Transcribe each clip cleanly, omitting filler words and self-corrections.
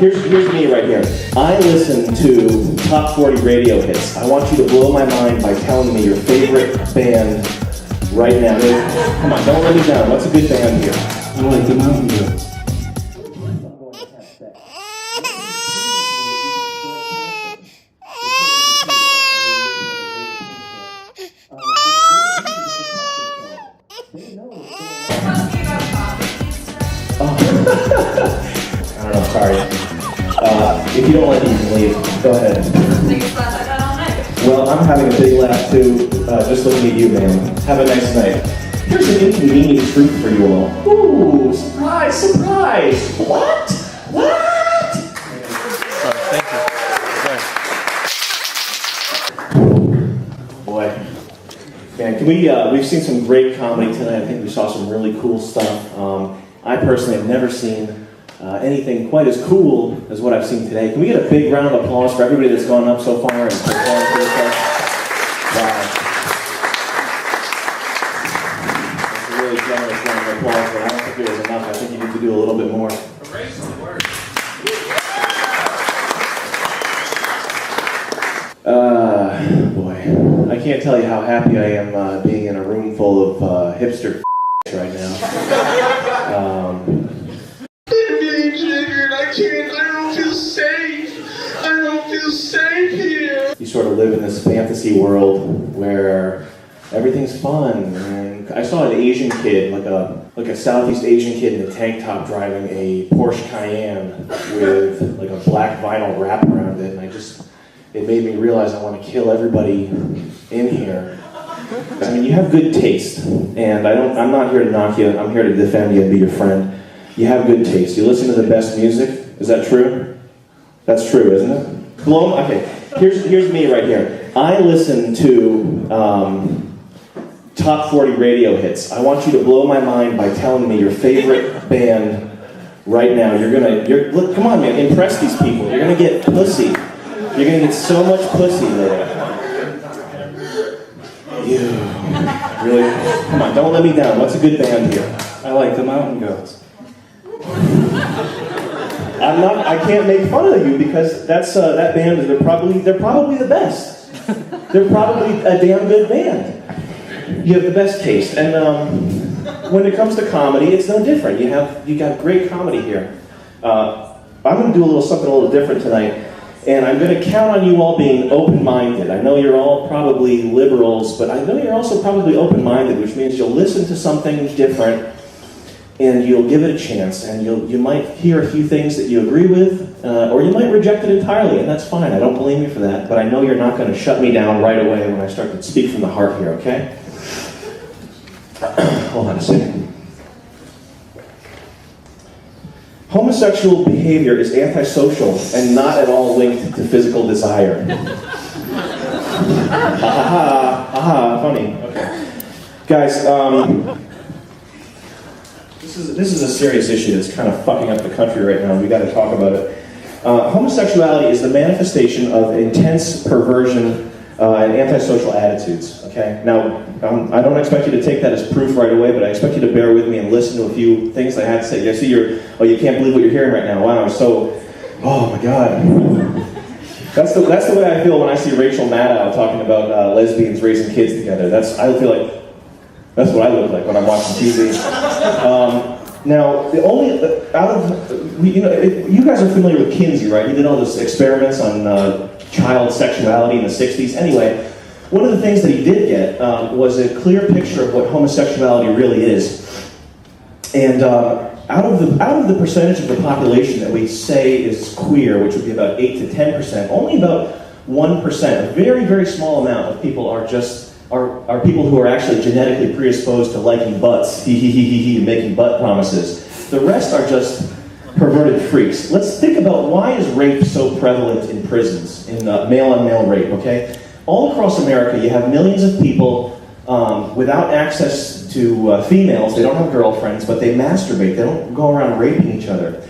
Here's me right here. I listen to top 40 radio hits. I want you to blow my mind by telling me your favorite band right now. Come on, don't let me down. What's a good band here? I like the Mountain Goats. I don't know, sorry. If you don't like it, you can leave. Go ahead. Biggest laugh I've had all night. Well, I'm having a big laugh too, just looking at you, man. Have a nice night. Here's an inconvenient truth for you all. Ooh, surprise, surprise! What? What? Thank you. Boy. Man, can we've seen some great comedy tonight. I think we saw some really cool stuff. I personally have never seen anything quite as cool as what I've seen today. Can we get a big round of applause for everybody that's gone up so far and performed for this stuff? Wow. That's a really generous round of applause, but I don't think it was enough. I think you need to do a little bit more. Boy, I can't tell you how happy I am being in a room full of hipster right now. I don't feel safe. I don't feel safe here. You sort of live in this fantasy world where everything's fun. And I saw an Asian kid, like a Southeast Asian kid in a tank top driving a Porsche Cayenne with like a black vinyl wrap around it, and it made me realize I want to kill everybody in here. I mean, you have good taste, and I'm not here to knock you. I'm here to defend you and be your friend. You have good taste. You listen to the best music. Is that true? That's true, isn't it? Okay. Here's me right here. I listen to top 40 radio hits. I want you to blow my mind by telling me your favorite band right now. Look, come on, man. Impress these people. You're gonna get pussy. You're gonna get so much pussy later. You really? Come on, don't let me down. What's a good band here? I like the Mountain Goats. I can't make fun of you because that band is they're probably the best. They're probably a damn good band. You have the best taste, and when it comes to comedy, it's no different. You got great comedy here. I'm going to do something a little different tonight, and I'm going to count on you all being open-minded. I know you're all probably liberals, but I know you're also probably open-minded, which means you'll listen to something different. And you'll give it a chance, and you might hear a few things that you agree with, or you might reject it entirely, and that's fine. I don't blame you for that, but I know you're not going to shut me down right away when I start to speak from the heart here, okay? Hold on a second. Homosexual behavior is antisocial and not at all linked to physical desire. Ha ha ha, funny. Okay. Guys, This is a serious issue that's kind of fucking up the country right now. We got to talk about it. Homosexuality is the manifestation of intense perversion and antisocial attitudes. Okay. Now, I don't expect you to take that as proof right away, but I expect you to bear with me and listen to a few things I had to say. I see you can't believe what you're hearing right now. Wow, oh my God. That's the way I feel when I see Rachel Maddow talking about lesbians raising kids together. I feel like. That's what I look like when I'm watching TV. Now, you guys are familiar with Kinsey, right? He did all those experiments on child sexuality in the 60s. Anyway, one of the things that he did get was a clear picture of what homosexuality really is. And out of the percentage of the population that we say is queer, which would be about 8 to 10%, only about 1%, a very, very small amount of people are people who are actually genetically predisposed to liking butts, making butt promises. The rest are just perverted freaks. Let's think about why is rape so prevalent in prisons, in male-on-male rape, okay? All across America, you have millions of people without access to females. They don't have girlfriends, but they masturbate. They don't go around raping each other.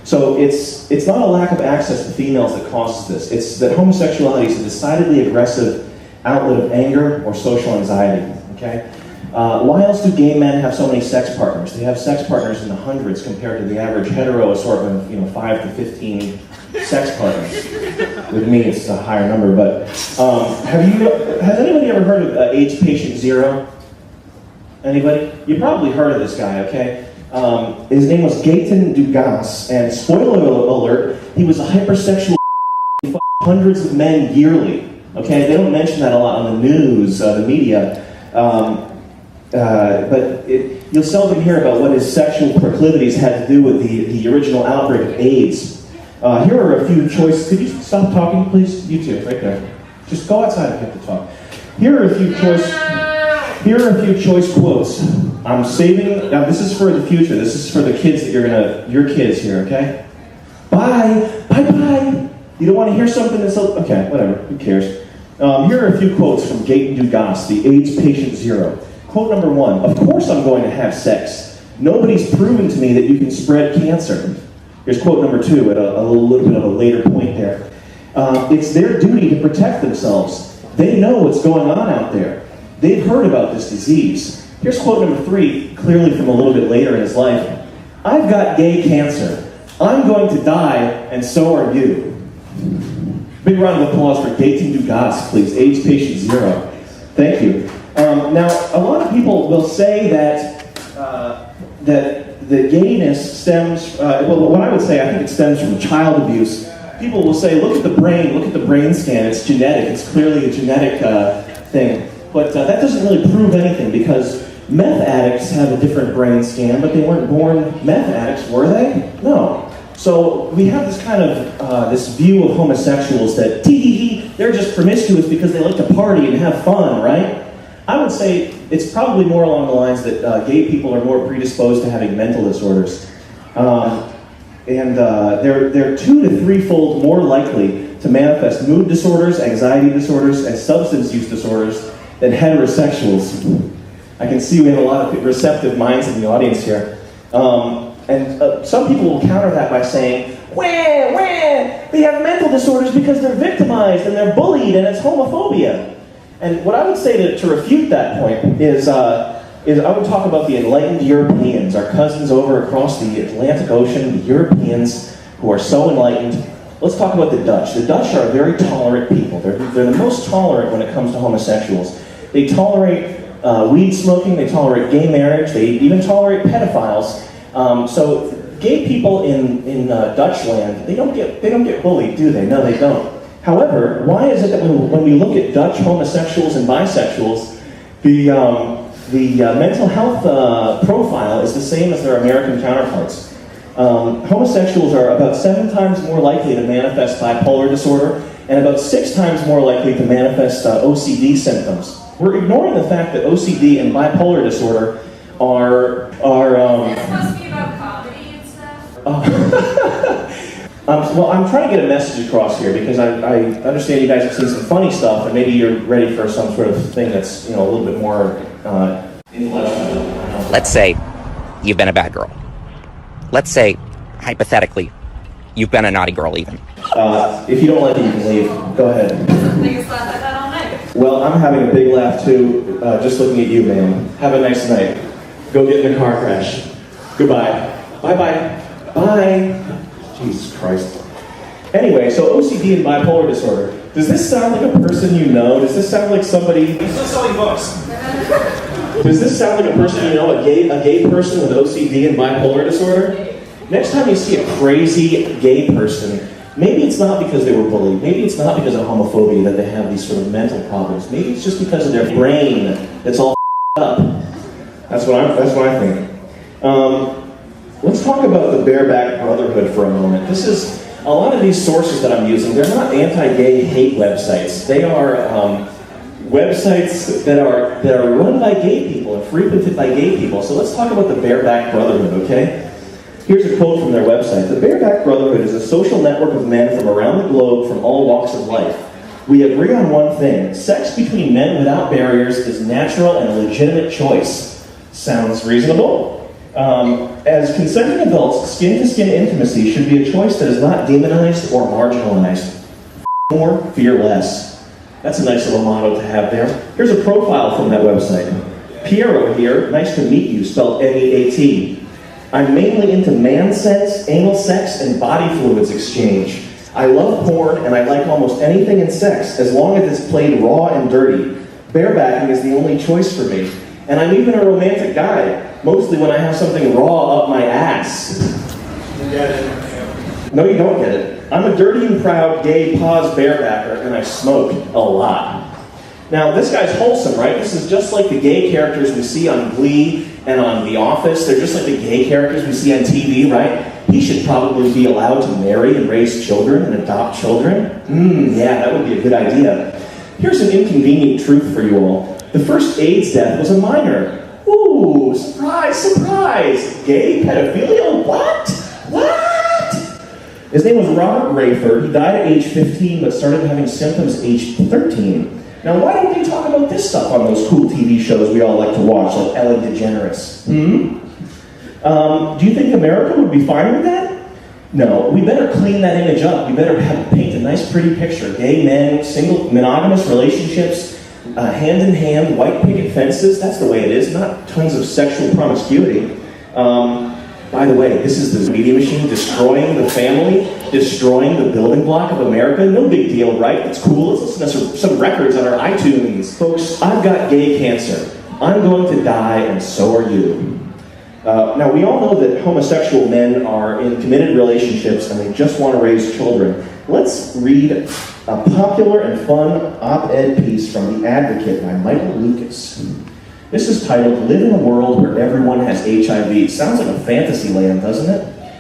So it's not a lack of access to females that causes this. It's that homosexuality is a decidedly aggressive outlet of anger or social anxiety, okay? Why else do gay men have so many sex partners? They have sex partners in the hundreds compared to the average hetero assortment of 5 to 15 sex partners. With me, it's a higher number. But has anybody ever heard of AIDS patient zero? Anybody? You probably heard of this guy, okay? His name was Gaëtan Dugas, and spoiler alert, he was a hypersexual hundreds of men yearly. Okay, they don't mention that a lot on the news, the media. But you'll seldom hear about what his sexual proclivities had to do with the original outbreak of AIDS. Here are a few choice. Could you stop talking, please? You two, right there. Just go outside and get to talk. Here are a few choice quotes. I'm saving. Now, this is for the future. This is for the kids that your kids here. Okay. Bye. You don't want to hear something that's okay. Whatever. Who cares? Here are a few quotes from Gaëtan Dugas, the AIDS patient zero. Quote number 1, of course I'm going to have sex. Nobody's proven to me that you can spread cancer. Here's quote number 2 at a little bit of a later point there. It's their duty to protect themselves. They know what's going on out there. They've heard about this disease. Here's quote number 3, clearly from a little bit later in his life. I've got gay cancer. I'm going to die, and so are you. Big round of applause for Gaëtan Dugas, please. AIDS patient zero. Thank you. Now, a lot of people will say that the gayness stems, well, what I would say, I think it stems from child abuse. People will say, look at the brain scan, it's genetic, it's clearly a genetic thing. But that doesn't really prove anything, because meth addicts have a different brain scan, but they weren't born meth addicts, were they? No. So we have this kind of, this view of homosexuals that, they're just promiscuous because they like to party and have fun, right? I would say it's probably more along the lines that gay people are more predisposed to having mental disorders. They're 2 to 3-fold more likely to manifest mood disorders, anxiety disorders, and substance use disorders than heterosexuals. I can see we have a lot of receptive minds in the audience here. Some people will counter that by saying, they have mental disorders because they're victimized and they're bullied and it's homophobia. And what I would say to refute that point is I would talk about the enlightened Europeans, our cousins over across the Atlantic Ocean, the Europeans who are so enlightened. Let's talk about the Dutch. The Dutch are very tolerant people. They're the most tolerant when it comes to homosexuals. They tolerate weed smoking, they tolerate gay marriage, they even tolerate pedophiles. So gay people in Dutch land, they don't get bullied, do they? No, they don't. However, why is it that when we look at Dutch homosexuals and bisexuals, the mental health profile is the same as their American counterparts? Homosexuals are about 7 times more likely to manifest bipolar disorder and about 6 times more likely to manifest OCD symptoms. We're ignoring the fact that OCD and bipolar disorder are It's supposed to be about comedy and stuff. Well, I'm trying to get a message across here because I understand you guys have seen some funny stuff, and maybe you're ready for some sort of thing that's a little bit more intellectual. Let's say you've been a bad girl. Let's say, hypothetically, you've been a naughty girl even. If you don't like it, you can leave. Go ahead. That's the biggest laugh I've had all night. Well, I'm having a big laugh too, just looking at you, ma'am. Have a nice night. Go get in a car crash. Goodbye. Bye-bye. Bye. Jesus Christ. Anyway, so OCD and bipolar disorder. Does this sound like a person you know? Does this sound like somebody... He's still selling books. Does this sound like a person you know, a gay person with OCD and bipolar disorder? Next time you see a crazy gay person, maybe it's not because they were bullied. Maybe it's not because of homophobia that they have these sort of mental problems. Maybe it's just because of their brain that's all up. That's what I think. Let's talk about the bareback brotherhood for a moment. This is a lot of these sources that I'm using. They're not anti-gay hate websites. They are websites that are run by gay people and frequented by gay people. So let's talk about the bareback brotherhood, okay? Here's a quote from their website. The bareback brotherhood is a social network of men from around the globe from all walks of life. We agree on one thing. Sex between men without barriers is natural and a legitimate choice. Sounds reasonable? As consenting adults, skin-to-skin intimacy should be a choice that is not demonized or marginalized. More, fear less. That's a nice little motto to have there. Here's a profile from that website. Piero here, nice to meet you, spelled M-E-A-T. I'm mainly into man sex, anal sex, and body fluids exchange. I love porn, and I like almost anything in sex, as long as it's played raw and dirty. Barebacking is the only choice for me. And I'm even a romantic guy, mostly when I have something raw up my ass. You get it. No, you don't get it. I'm a dirty and proud gay pause barebacker, and I smoke a lot. Now, this guy's wholesome, right? This is just like the gay characters we see on Glee and on The Office. They're just like the gay characters we see on TV, right? He should probably be allowed to marry and raise children and adopt children. Yeah, that would be a good idea. Here's an inconvenient truth for you all. The first AIDS death was a minor. Ooh, surprise, surprise! Gay pedophilia? What? His name was Robert Rayford. He died at age 15, but started having symptoms at age 13. Now, why don't they talk about this stuff on those cool TV shows we all like to watch, like Ellen DeGeneres? Do you think America would be fine with that? No, we better clean that image up. We better paint a nice, pretty picture. Gay men, single, monogamous relationships, hand in hand, white picket fences. That's the way it is, not tons of sexual promiscuity. By the way, this is the media machine destroying the family, destroying the building block of America. No big deal, right? It's cool. Let's listen to some records on our iTunes. Folks, I've got gay cancer. I'm going to die, and so are you. Now, we all know that homosexual men are in committed relationships and they just want to raise children. Let's read a popular and fun op-ed piece from The Advocate by Michael Lucas. This is titled, Live in a World Where Everyone Has HIV. Sounds like a fantasy land, doesn't it?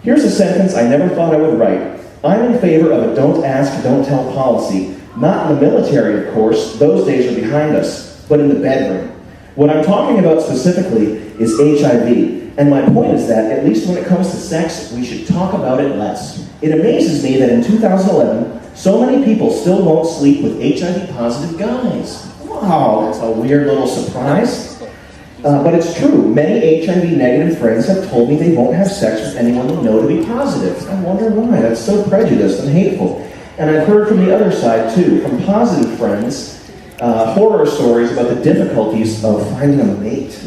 Here's a sentence I never thought I would write. I'm in favor of a don't ask, don't tell policy. Not in the military, of course. Those days are behind us. But in the bedroom. What I'm talking about specifically is HIV. And my point is that, at least when it comes to sex, we should talk about it less. It amazes me that in 2011, so many people still won't sleep with HIV-positive guys. Wow, that's a weird little surprise. But it's true. Many HIV-negative friends have told me they won't have sex with anyone they know to be positive. I wonder why. That's so prejudiced and hateful. And I've heard from the other side, too, from positive friends, horror stories about the difficulties of finding a mate.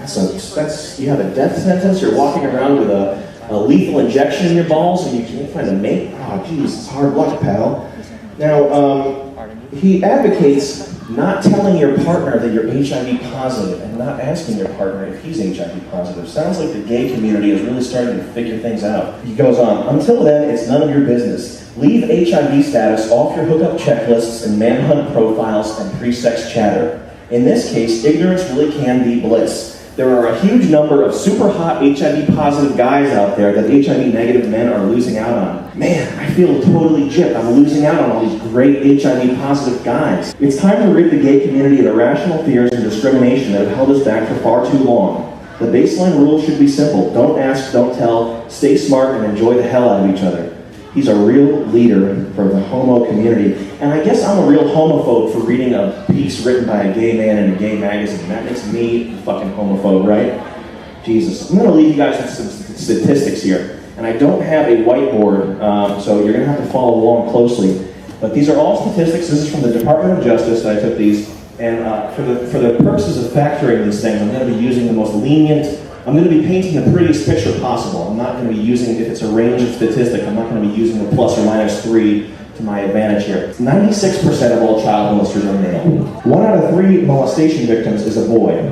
You have a death sentence, you're walking around with a lethal injection in your balls, and you can't find a mate? Oh, geez, it's hard luck, pal. Now, he advocates not telling your partner that you're HIV positive and not asking your partner if he's HIV positive. Sounds like the gay community is really starting to figure things out. He goes on, until then, it's none of your business. Leave HIV status off your hookup checklists and manhunt profiles and pre-sex chatter. In this case, ignorance really can be bliss. There are a huge number of super hot HIV-positive guys out there that HIV-negative men are losing out on. Man, I feel totally gypped. I'm losing out on all these great HIV-positive guys. It's time to rid the gay community of irrational fears and discrimination that have held us back for far too long. The baseline rule should be simple. Don't ask, don't tell, stay smart, and enjoy the hell out of each other. He's a real leader for the homo community. And I guess I'm a real homophobe for reading a piece written by a gay man in a gay magazine. That makes me a fucking homophobe, right? Jesus. I'm going to leave you guys with some statistics here. And I don't have a whiteboard, so you're going to have to follow along closely. But these are all statistics. This is from the Department of Justice that I took these. And for the purposes of factoring these things, I'm going to be using the most lenient. I'm going to be painting the prettiest picture possible. I'm not going to be using, if it's a range of statistics, I'm not going to be using the plus or minus 3 to my advantage here. 96% of all child molesters are male. 1 out of 3 molestation victims is a boy.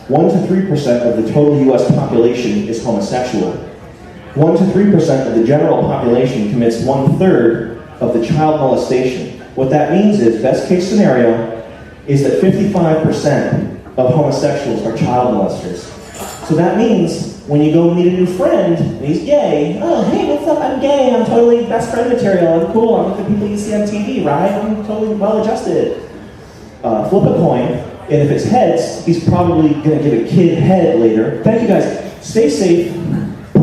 1 to 3% of the total US population is homosexual. 1 to 3% of the general population commits 1/3 of the child molestation. What that means is, best case scenario, is that 55% of homosexuals are child molesters. So that means when you go meet a new friend and he's gay, oh, hey, what's up? I'm gay. I'm totally best friend material. I'm cool. I'm like the people you see on TV, right? I'm totally well-adjusted. Flip a coin, and if it's heads, he's probably going to give a kid head later. Thank you, guys. Stay safe.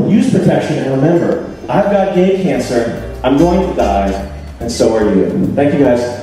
Use protection. And remember, I've got gay cancer. I'm going to die, and so are you. Thank you, guys.